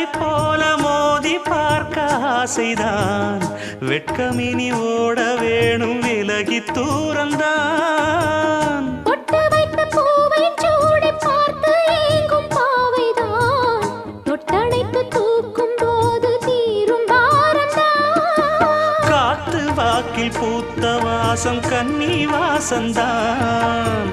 பார்வை போல மோதி பார்க்க ஆசைதான் வெட்கமினி ஓட வேணும் விலகி தூரந்தான் தொட்டு வைத்த பூவை சூடி பார்த்து ஏங்கும் பாவைதான் தொட்டணைத்து தூக்கும் போது தீரும் பாரந்தான் காத்து வாக்கில் பூத்த வாசம் கன்னி வாசந்தான்